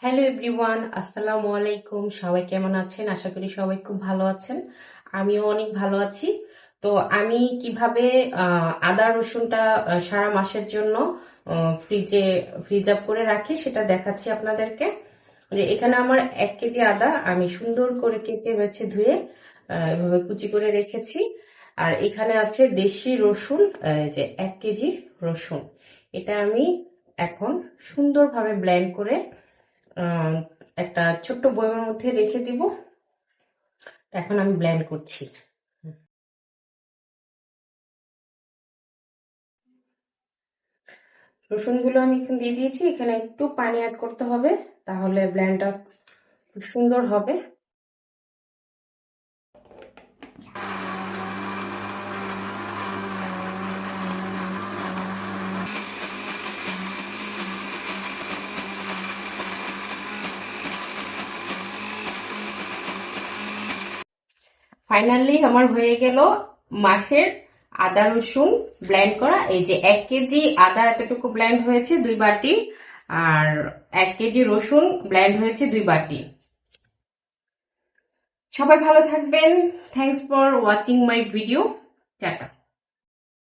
Hello everyone, আসসালামু আলাইকুম। সবাই কেমন আছেন? আশা করি সবাই খুব ভালো আছেন। আমিও অনেক ভালো আছি। তো আমি কিভাবে আদা রসুনটা সারা মাসের জন্য ফ্রিজ আপ করে রাখি সেটা দেখাচ্ছি আপনাদেরকে। যে এখানে আমার 1 কেজি আদা আমি সুন্দর করে কেটে বেছে ধুয়ে এভাবে কুচি করে রেখেছি। আর এখানে আছে দেশি রসুন, যে 1 কেজি রসুন। এটা আমি এখন সুন্দরভাবে ব্লেন্ড করে একটা ছোট্ট বয়মের মধ্যে রেখে দিব। এখন আমি ব্লেন্ড করছি। রসুনগুলো আমি এখানে দিয়ে দিয়েছি। এখানে একটু পানি অ্যাড করতে হবে, তাহলে ব্লেন্ডটা খুব সুন্দর হবে। ফাইনালি আমার হয়ে গেল মাসের আদা রসুন ব্লেন্ড করা। এই যে 1 কেজি আদা এতটুকু ব্লেন্ড হয়েছে 2 বাটি, আর 1 কেজি রসুন ব্লেন্ড হয়েছে 2 বাটি। সবাই ভালো থাকবেন। Thanks for watching my video. Tata.